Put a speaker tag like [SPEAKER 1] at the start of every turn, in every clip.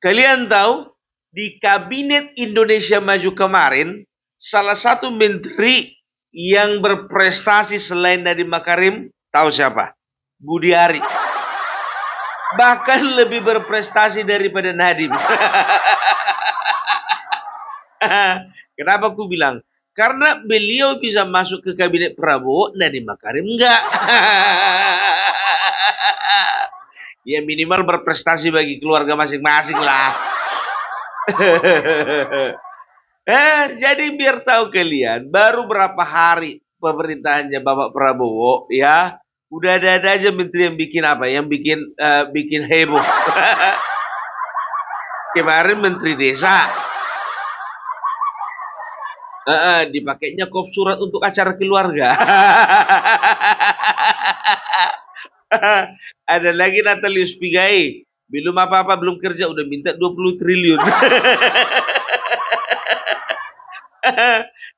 [SPEAKER 1] Kalian tahu, di Kabinet Indonesia Maju kemarin, salah satu menteri yang berprestasi selain Nadiem Makarim, tahu siapa? Budi Ari. Bahkan lebih berprestasi daripada Nadiem. Kenapa aku bilang? Karena beliau bisa masuk ke kabinet Prabowo, Nadiem Makarim enggak. Ya minimal berprestasi bagi keluarga masing-masing lah. Jadi biar tahu kalian, baru berapa hari pemerintahannya Bapak Prabowo, ya udah ada aja menteri yang bikin apa, yang bikin heboh. Kemarin Menteri Desa, dipakainya kop surat untuk acara keluarga. Ada lagi Natalius Pigai, belum apa-apa, belum kerja udah minta 20 triliun.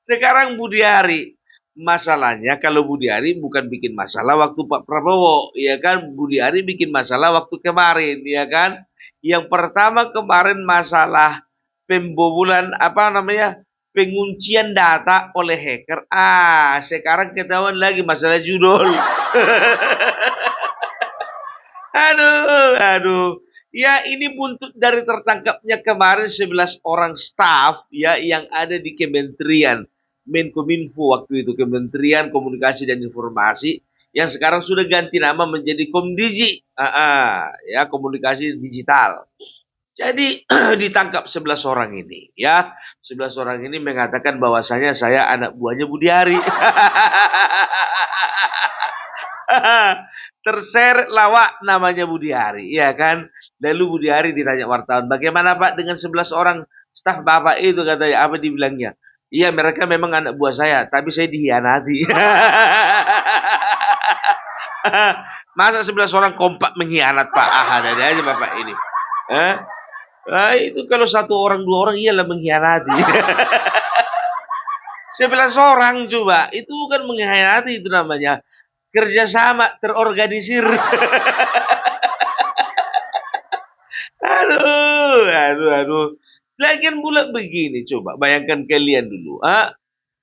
[SPEAKER 1] Sekarang Budi Ari, masalahnya kalau Budi Ari bukan bikin masalah waktu Pak Prabowo, ya kan? Budi Ari bikin masalah waktu kemarin, ya kan? Yang pertama kemarin masalah pembobolan penguncian data oleh hacker. Sekarang ketahuan lagi masalah judul. Aduh. Ya, ini buntut dari tertangkapnya kemarin 11 orang staf ya yang ada di Kementerian Menkominfo waktu itu, Kementerian Komunikasi dan Informasi, yang sekarang sudah ganti nama menjadi Komdigi. Ya, komunikasi digital. Jadi ditangkap 11 orang ini, ya. 11 orang ini mengatakan bahwasanya saya anak buahnya Budi Ari. Terseret lawak namanya Budi Ari, ya kan? Lalu Budi Ari ditanya wartawan, bagaimana Pak dengan 11 orang staf Bapak itu, katanya, apa dibilangnya? Iya, mereka memang anak buah saya, tapi saya dihianati. Masa 11 orang kompak mengkhianat Pak? Ada aja Bapak ini. Itu kalau 1 orang 2 orang iyalah mengkhianati. 11 orang coba, itu bukan mengkhianati, itu namanya kerjasama terorganisir. Aduh. Lagian pula begini, coba bayangkan kalian dulu.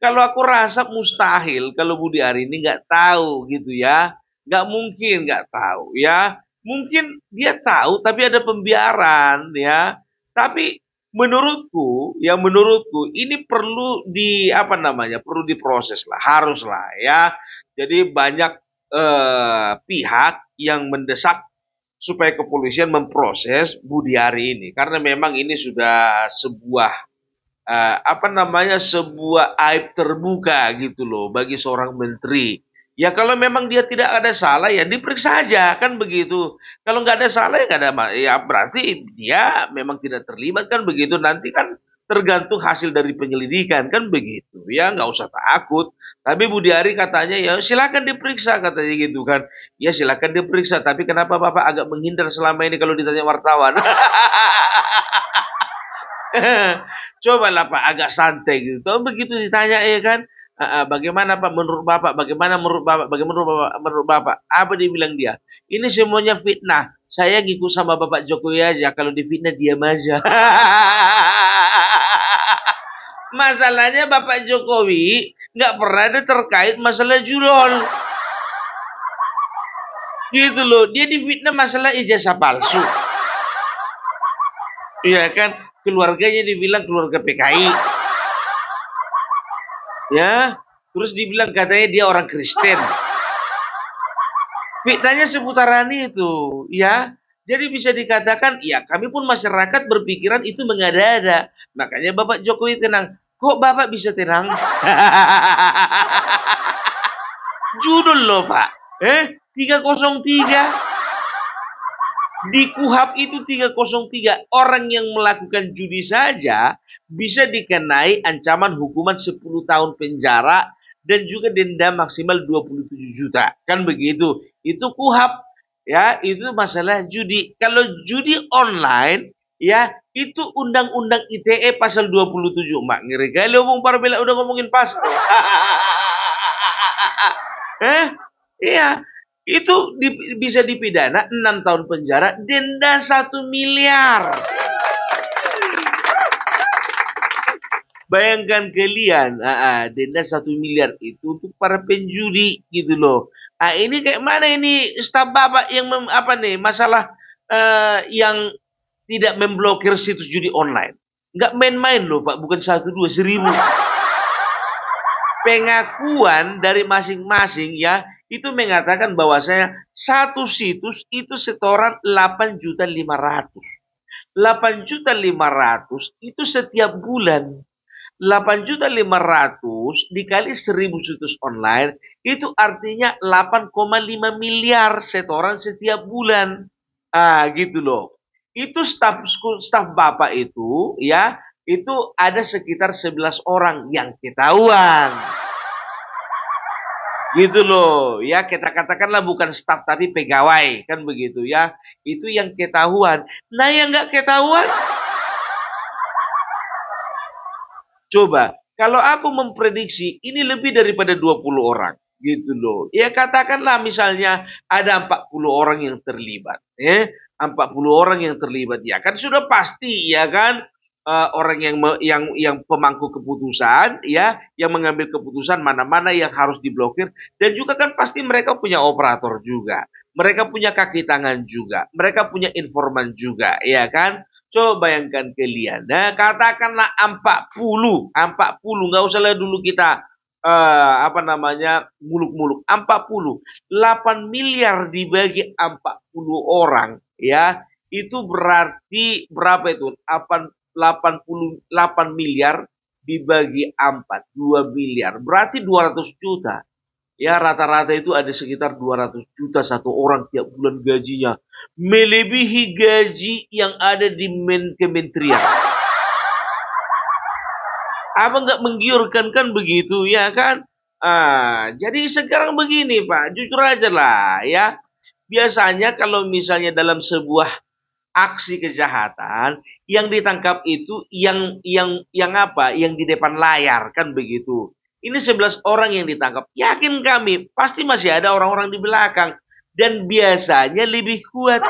[SPEAKER 1] Kalau aku rasa mustahil kalau Budi Ari ini nggak tahu gitu ya. Nggak mungkin nggak tahu ya. Mungkin dia tahu tapi ada pembiaran ya. Tapi menurutku ini perlu perlu diproses lah, harus lah ya. Jadi banyak pihak yang mendesak supaya kepolisian memproses Budi Ari ini, karena memang ini sudah sebuah sebuah aib terbuka gitu loh bagi seorang menteri. Ya kalau memang dia tidak ada salah ya diperiksa aja kan begitu. Kalau nggak ada salah ya nggak ada, ya berarti dia memang tidak terlibat kan begitu. Nanti kan tergantung hasil dari penyelidikan kan begitu. Ya nggak usah takut. Tapi Budi Ari katanya ya silakan diperiksa katanya gitu kan. Ya silakan diperiksa. Tapi kenapa Bapak agak menghindar selama ini kalau ditanya wartawan? Cobalah Pak agak santai gitu. Kalau begitu ditanya ya kan. Bagaimana Pak menurut Bapak? Bagaimana menurut Bapak? Bagaimana menurut Bapak? Apa dibilang dia? Ini semuanya fitnah. Saya ngikut sama Bapak Jokowi aja. Kalau difitnah diam aja. Masalahnya Bapak Jokowi nggak pernah ada terkait masalah judul. Gitu loh. Dia difitnah masalah ijazah palsu. Iya kan? Keluarganya dibilang keluarga PKI. Ya, terus dibilang katanya dia orang Kristen. Fitnahnya seputaran itu, ya. Jadi bisa dikatakan, ya kami pun masyarakat berpikiran itu mengada-ada. Makanya Bapak Jokowi tenang. Kok Bapak bisa tenang? Judul loh Pak. 303. Di KUHP itu 303. Orang yang melakukan judi saja bisa dikenai ancaman hukuman 10 tahun penjara dan juga denda maksimal 27 juta. Kan begitu. Itu KUHP. Ya, itu masalah judi. Kalau judi online, ya, itu Undang-Undang ITE pasal 27. Mak ngeri kali omong Parbela udah ngomongin pasal. Iya. Itu bisa dipidana 6 tahun penjara, denda 1 miliar. Bayangkan kalian, denda 1 miliar itu untuk para penjudi gitu loh. Ini kayak mana ini staf bapak yang apa nih masalah yang tidak memblokir situs judi online. Nggak main-main loh Pak, bukan 1, 2, 1.000. Pengakuan dari masing-masing ya, itu mengatakan bahwasanya satu situs itu setoran 8.500.000. 8.500.000 itu setiap bulan. 8.500.000 dikali 1.000 situs online itu artinya 8,5 miliar setoran setiap bulan. Gitu loh. Itu staf Bapak itu ya, itu ada sekitar 11 orang yang ketahuan. Gitu loh, ya kita katakanlah bukan staf tapi pegawai, kan begitu ya. Itu yang ketahuan. Nah yang nggak ketahuan, coba, kalau aku memprediksi ini lebih daripada 20 orang. Gitu loh. Ya katakanlah misalnya ada 40 orang yang terlibat. 40 orang yang terlibat. Ya kan sudah pasti ya kan. Orang yang pemangku keputusan ya, yang mengambil keputusan mana-mana yang harus diblokir, dan juga kan pasti mereka punya operator juga, mereka punya kaki tangan juga, mereka punya informan juga, ya kan. Coba bayangkan kalian, nah katakanlah 40, nggak usah dulu kita apa namanya muluk-muluk, 40, 8 miliar dibagi 40 orang, ya itu berarti berapa itu? 88 miliar dibagi 4, 2 miliar. Berarti 200 juta. Ya rata-rata itu ada sekitar 200 juta satu orang tiap bulan gajinya. Melebihi gaji yang ada di kementerian. Apa nggak menggiurkan kan begitu ya kan? Jadi sekarang begini Pak, jujur aja lah ya. Biasanya kalau misalnya dalam sebuah aksi kejahatan yang ditangkap itu yang apa? Yang di depan layar kan begitu. Ini 11 orang yang ditangkap. Yakin kami pasti masih ada orang-orang di belakang dan biasanya lebih kuat.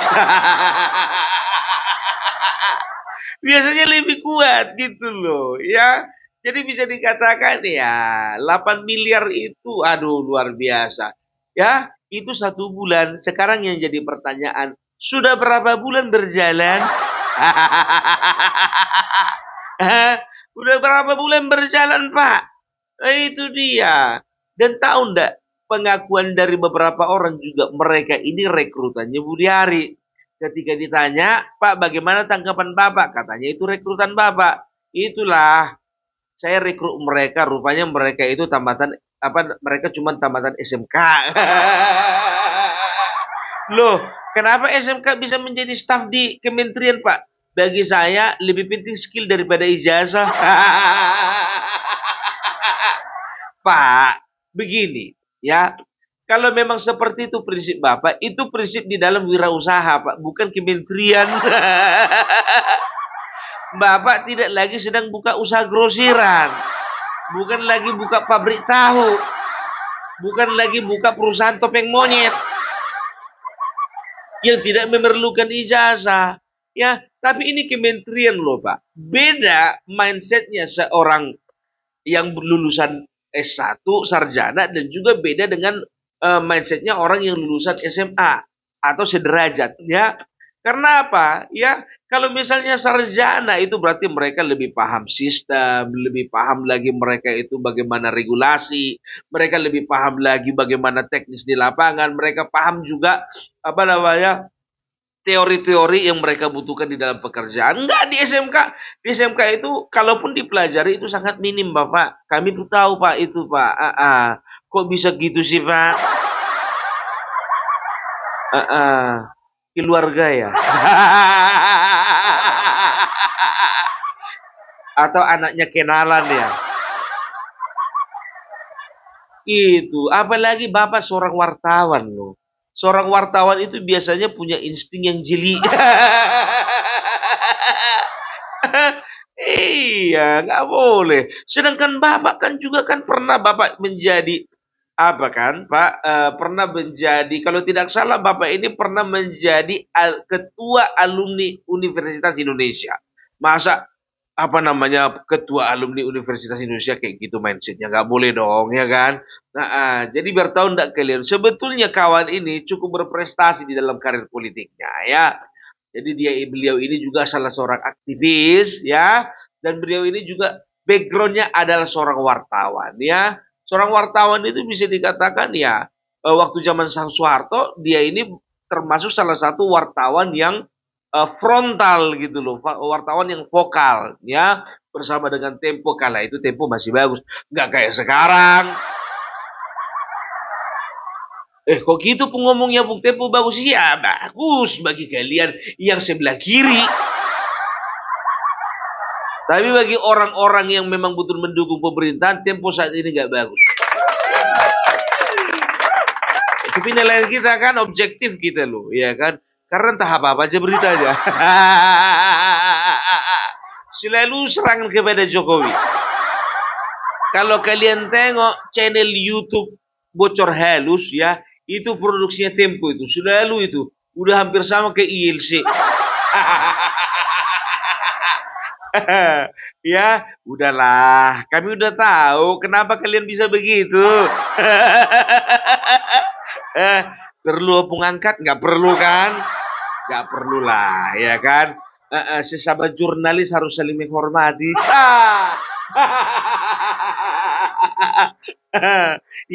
[SPEAKER 1] Biasanya lebih kuat gitu loh ya. Jadi bisa dikatakan ya 8 miliar itu aduh luar biasa. Ya, itu 1 bulan. Sekarang yang jadi pertanyaan, sudah berapa bulan berjalan? Udah berapa bulan berjalan, Pak? Itu dia. Dan tahu enggak, pengakuan dari beberapa orang juga mereka ini rekrutannya Budi Ari. Ketika ditanya, Pak bagaimana tanggapan Bapak? Katanya itu rekrutan Bapak. Itulah, saya rekrut mereka, rupanya mereka itu tamatan, apa mereka cuma tamatan SMK. Loh, kenapa SMK bisa menjadi staf di kementerian, Pak? Bagi saya lebih penting skill daripada ijazah. Pak, begini ya. Kalau memang seperti itu prinsip Bapak, itu prinsip di dalam wirausaha, Pak, bukan kementerian. Bapak tidak lagi sedang buka usaha grosiran, bukan lagi buka pabrik tahu, bukan lagi buka perusahaan topeng monyet yang tidak memerlukan ijazah. Ya, tapi ini kementerian loh Pak. Beda mindsetnya seorang yang lulusan S1 sarjana dan juga beda dengan mindsetnya orang yang lulusan SMA atau sederajat ya. Karena apa? Ya, kalau misalnya sarjana itu berarti mereka lebih paham sistem, lebih paham lagi mereka itu bagaimana regulasi, mereka lebih paham lagi bagaimana teknis di lapangan, mereka paham juga apa namanya teori-teori yang mereka butuhkan di dalam pekerjaan. Enggak di SMK. Di SMK itu kalaupun dipelajari itu sangat minim, Bapak. Kami tuh tahu, Pak, itu, Pak. Kok bisa gitu sih, Pak? Keluarga ya. Atau anaknya kenalan ya. Itu, apalagi Bapak seorang wartawan loh. Seorang wartawan itu biasanya punya insting yang jeli. Iya, nggak boleh. Sedangkan Bapak kan juga kan pernah Bapak menjadi apa kan, Pak? Pernah menjadi, kalau tidak salah Bapak ini pernah menjadi ketua alumni Universitas Indonesia. Masa apa namanya ketua alumni Universitas Indonesia kayak gitu mindsetnya, nggak boleh dong, ya kan? Nah, jadi biar tahu nggak kalian, sebetulnya kawan ini cukup berprestasi di dalam karir politiknya, ya. Jadi beliau ini juga salah seorang aktivis, ya, dan beliau ini juga backgroundnya adalah seorang wartawan, ya. Seorang wartawan itu bisa dikatakan ya, waktu zaman Sang Soeharto dia ini termasuk salah satu wartawan yang frontal gitu loh, wartawan yang vokal ya, bersama dengan Tempo. Kala itu Tempo masih bagus, nggak kayak sekarang. Kok gitu pengomongnya Bung Tempo bagus? Ya bagus bagi kalian yang sebelah kiri. Tapi bagi orang-orang yang memang betul mendukung pemerintahan, Tempo saat ini nggak bagus. Tapi penilaian kita kan objektif kita loh, ya kan? Karena entah apa-apa aja beritanya. Selalu serangan kepada Jokowi. Kalau kalian tengok channel YouTube bocor halus ya, itu produksinya Tempo itu. Selalu itu. Udah hampir sama ke ILC. Ya, udahlah. Kami udah tahu kenapa kalian bisa begitu. Perlu opung angkat? Nggak perlu kan? Nggak perlu lah, ya kan? Sesama jurnalis harus saling menghormati.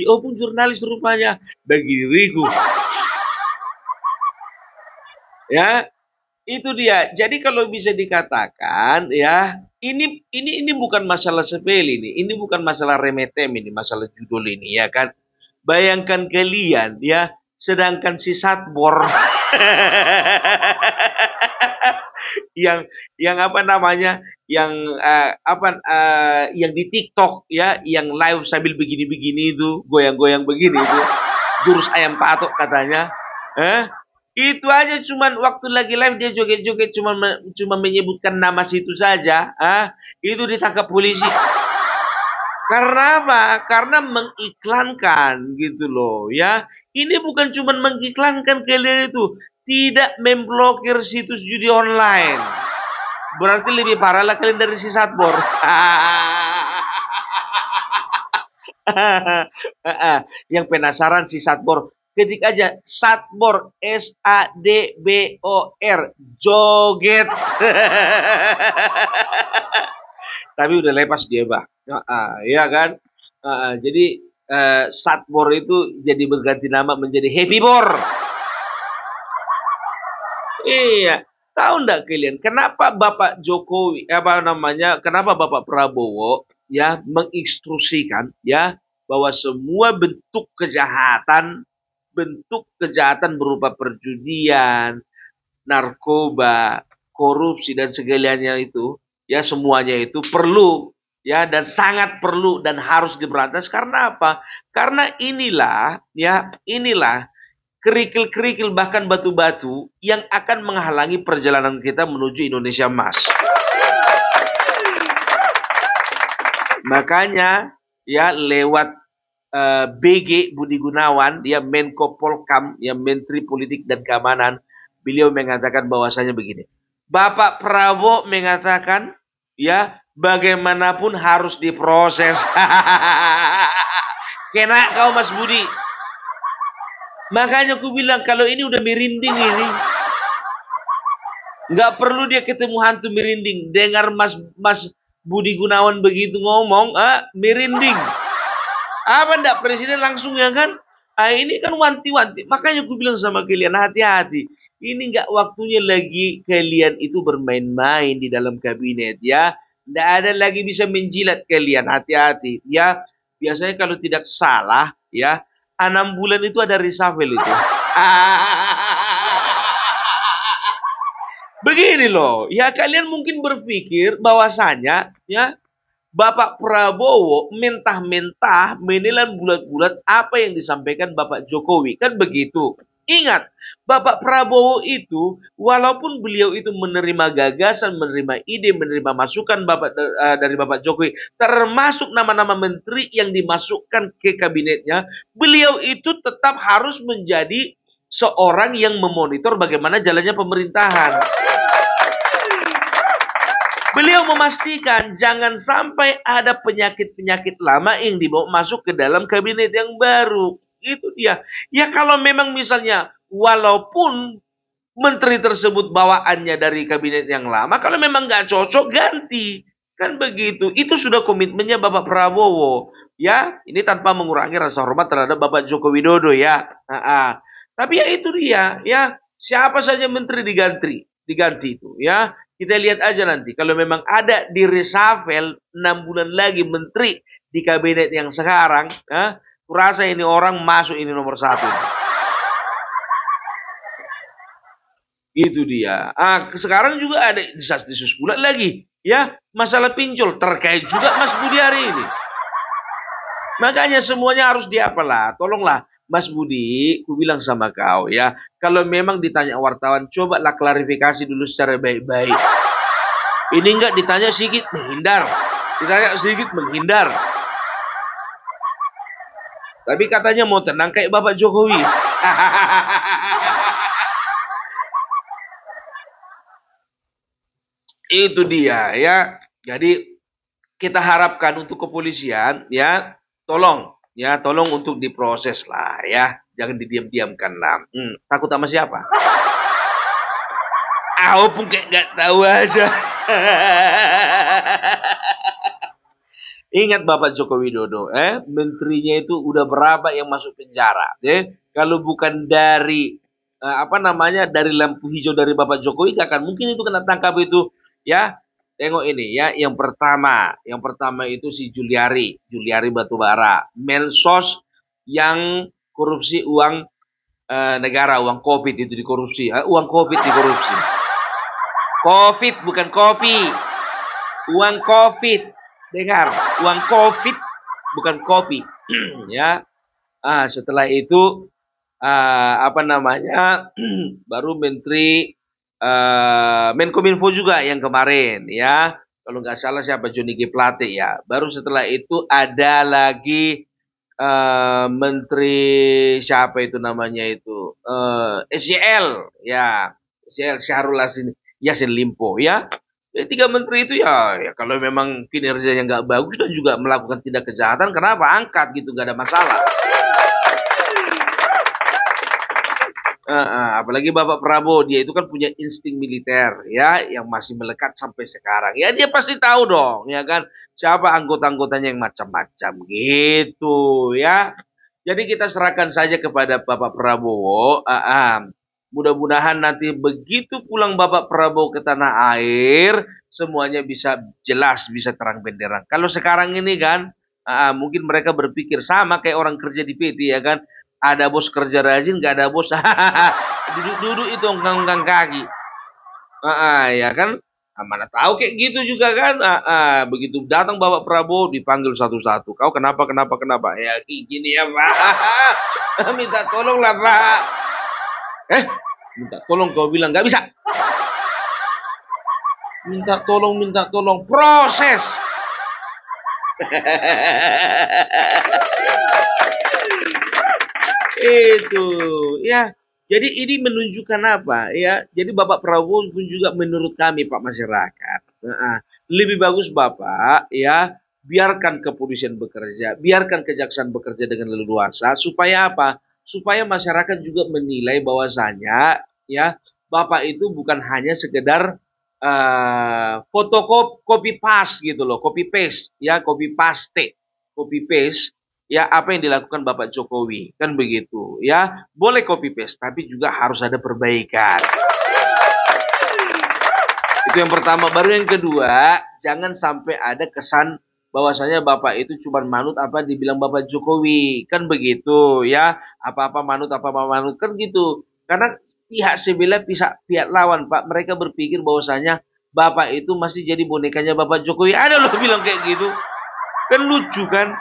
[SPEAKER 1] Opung jurnalis rupanya bagi diriku. Ya, itu dia. Jadi kalau bisa dikatakan ya, ini bukan masalah sepele ini. Ini bukan masalah remetem ini, masalah judul ini ya kan. Bayangkan kalian ya, sedangkan si Satbor yang apa namanya, yang di TikTok ya, yang live sambil begini-begini itu, goyang-goyang begini itu, jurus ayam patok katanya. Itu aja cuman waktu lagi live dia joget-joget cuma menyebutkan nama situ saja, itu ditangkap polisi. Karena apa? Karena mengiklankan gitu loh ya. Ini bukan cuma mengiklankan, kalian itu tidak memblokir situs judi online. Berarti lebih parah lah kalian dari si Satbor. Yang penasaran si Satbor, ketik aja Satbor, SADBOR, joget. Tapi udah lepas dia, Bah. Iya kan? Jadi Satbor itu jadi berganti nama menjadi Happy Bor. Iya, tahu enggak kalian kenapa Bapak Jokowi kenapa Bapak Prabowo ya menginstruksikan ya bahwa semua bentuk kejahatan berupa perjudian, narkoba, korupsi dan segalanya itu ya, semuanya itu perlu ya, dan sangat perlu dan harus diberantas. Karena apa? Karena inilah kerikil-kerikil bahkan batu-batu yang akan menghalangi perjalanan kita menuju Indonesia Emas. Makanya ya lewat BG Budi Gunawan, dia Menko Polkam, ya Menteri Politik dan Keamanan, beliau mengatakan bahwasanya begini. Bapak Prabowo mengatakan ya bagaimanapun harus diproses. Kena kau Mas Budi. Makanya aku bilang kalau ini udah merinding ini. Nggak perlu dia ketemu hantu merinding. Dengar Mas Budi Gunawan begitu ngomong, merinding. Apa enggak presiden langsung ya kan? Ini kan wanti-wanti. Makanya aku bilang sama kalian, hati-hati. Ini nggak waktunya lagi kalian itu bermain-main di dalam kabinet ya. Nggak ada lagi bisa menjilat kalian, hati-hati ya. Biasanya kalau tidak salah ya, 6 bulan itu ada reshuffle itu. Begini loh, ya kalian mungkin berpikir bahwasanya ya Bapak Prabowo mentah-mentah menelan bulat-bulat apa yang disampaikan Bapak Jokowi. Kan begitu. Ingat, Bapak Prabowo itu walaupun beliau itu menerima gagasan, menerima ide, menerima masukan dari Bapak Jokowi, termasuk nama-nama menteri yang dimasukkan ke kabinetnya, beliau itu tetap harus menjadi seorang yang memonitor bagaimana jalannya pemerintahan. Beliau memastikan jangan sampai ada penyakit-penyakit lama yang dibawa masuk ke dalam kabinet yang baru. Itu dia. Ya kalau memang misalnya walaupun menteri tersebut bawaannya dari kabinet yang lama, kalau memang nggak cocok ganti. Kan begitu. Itu sudah komitmennya Bapak Prabowo. Ya, ini tanpa mengurangi rasa hormat terhadap Bapak Joko Widodo ya. Tapi ya itu dia, ya siapa saja menteri diganti itu, ya kita lihat aja nanti. Kalau memang ada di reshuffle 6 bulan lagi menteri di kabinet yang sekarang, kurasa ini orang masuk ini nomor 1. Itu dia. Sekarang juga ada disus pula lagi, ya masalah pinjol terkait juga Mas Budi hari ini. Makanya semuanya harus diapalah. Tolonglah Mas Budi, ku bilang sama kau ya, kalau memang ditanya wartawan, cobalah klarifikasi dulu secara baik-baik. Ini enggak ditanya sedikit menghindar, ditanya sedikit menghindar. Tapi katanya mau tenang kayak Bapak Jokowi. Itu dia ya. Jadi kita harapkan untuk kepolisian ya, tolong untuk diproses lah ya, jangan didiam-diamkan lah. Takut sama siapa? Pun kayak nggak tahu aja. Ingat Bapak Joko Widodo, menterinya itu udah berapa yang masuk penjara? Kalau bukan dari dari lampu hijau dari Bapak Jokowi, gak akan mungkin itu kena tangkap itu, ya. Tengok ini ya, yang pertama itu si Juliari Batubara, Mensos yang korupsi uang negara, uang COVID itu dikorupsi, uang COVID dikorupsi. COVID bukan kopi, uang COVID, dengar, uang COVID bukan kopi, ya. Setelah itu baru Menteri Menkominfo juga yang kemarin ya, kalau nggak salah siapa, Johnny G Plate ya. Baru setelah itu ada lagi Menteri siapa itu namanya itu, SYL ya, SYL Syahrul Yassin Limpo ya. 3 menteri itu ya kalau memang kinerjanya nggak bagus dan juga melakukan tindak kejahatan, kenapa angkat gitu, nggak ada masalah. Apalagi Bapak Prabowo, dia itu kan punya insting militer ya, yang masih melekat sampai sekarang. Ya dia pasti tahu dong, ya kan, siapa anggota-anggotanya yang macam-macam gitu ya. Jadi kita serahkan saja kepada Bapak Prabowo. Mudah-mudahan nanti begitu pulang Bapak Prabowo ke tanah air, semuanya bisa jelas, bisa terang benderang. Kalau sekarang ini kan, mungkin mereka berpikir sama kayak orang kerja di PT ya kan. Ada bos kerja rajin, nggak ada bos duduk-duduk itu ongkang-ongkang kaki. Ya kan, mana tahu kayak gitu juga kan. Begitu datang Bapak Prabowo dipanggil satu-satu. Kau kenapa? Ya gini ya Pak. Minta tolong lah Pak. Minta tolong, kau bilang nggak bisa. Minta tolong, proses. Itu ya. Jadi ini menunjukkan apa ya? Jadi Bapak Prabowo pun juga menurut kami Pak masyarakat, lebih bagus Bapak ya biarkan kepolisian bekerja, biarkan kejaksaan bekerja dengan leluasa, supaya apa? Supaya masyarakat juga menilai bahwasanya ya Bapak itu bukan hanya sekedar fotokopi paste gitu loh, copy paste ya, copy paste ya apa yang dilakukan Bapak Jokowi, kan begitu ya. Boleh copy paste tapi juga harus ada perbaikan. Itu yang pertama. Baru yang kedua, jangan sampai ada kesan bahwasanya Bapak itu cuma manut apa dibilang Bapak Jokowi, kan begitu ya. Apa-apa manut kan gitu. Karena pihak sebelah pihak lawan Pak, mereka berpikir bahwasanya Bapak itu masih jadi bonekanya Bapak Jokowi. Ada loh bilang kayak gitu. Kan lucu kan?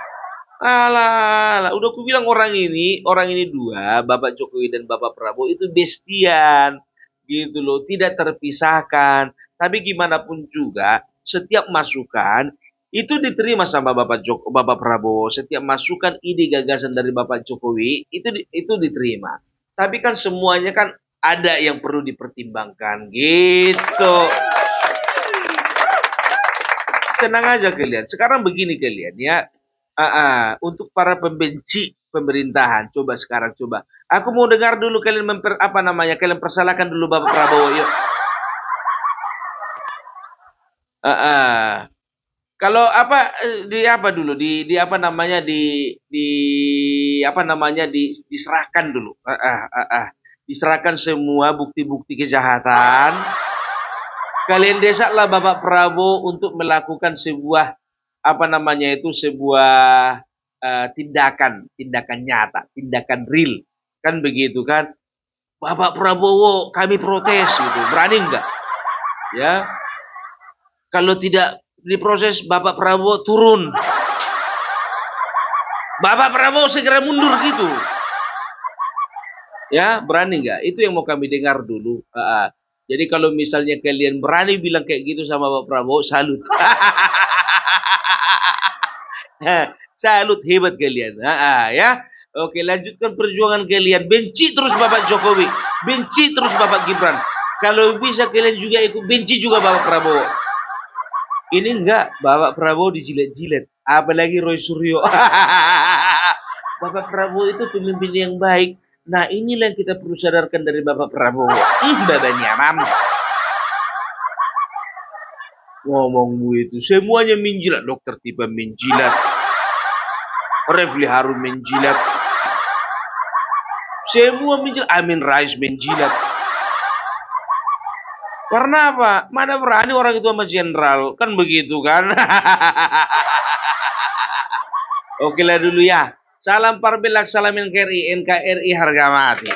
[SPEAKER 1] Alah, udah aku bilang orang ini dua, Bapak Jokowi dan Bapak Prabowo itu bestian, gitu loh, tidak terpisahkan. Tapi gimana pun juga, setiap masukan itu diterima sama Bapak Prabowo. Setiap masukan, ide, gagasan dari Bapak Jokowi itu diterima. Tapi kan semuanya kan ada yang perlu dipertimbangkan, gitu. Tenang aja kalian. Sekarang begini kalian ya. Untuk para pembenci pemerintahan, coba sekarang coba. Aku mau dengar dulu kalian apa namanya? Kalian persalahkan dulu Bapak Prabowo. Yuk. Kalau apa di apa dulu di apa namanya di apa namanya diserahkan dulu. Diserahkan semua bukti-bukti kejahatan. Kalian desaklah Bapak Prabowo untuk melakukan sebuah apa namanya itu sebuah tindakan nyata, tindakan real, kan begitu kan? Bapak Prabowo, kami protes gitu, berani enggak? Ya, kalau tidak diproses Bapak Prabowo turun, Bapak Prabowo segera mundur gitu, ya berani enggak? Itu yang mau kami dengar dulu. Jadi kalau misalnya kalian berani bilang kayak gitu sama Bapak Prabowo, salut. Salut, hebat kalian. Ya. Oke, lanjutkan perjuangan kalian. Benci terus Bapak Jokowi. Benci terus Bapak Gibran. Kalau bisa kalian juga ikut benci juga Bapak Prabowo. Ini enggak, Bapak Prabowo dijilat-jilat. Apalagi Roy Suryo. Bapak Prabowo itu pemimpin yang baik. Nah, inilah yang kita perlu sadarkan dari Bapak Prabowo. Babanya mam. Ngomongmu itu semuanya menjilat. Dokter Tipa menjilat, Refli Harun menjilat, semua menjilat. Amin Rais menjilat. Karena apa? Mana berani orang itu sama jenderal, kan begitu kan? Oke lah dulu ya. Salam parbelak, salamin KRI, NKRI harga mati.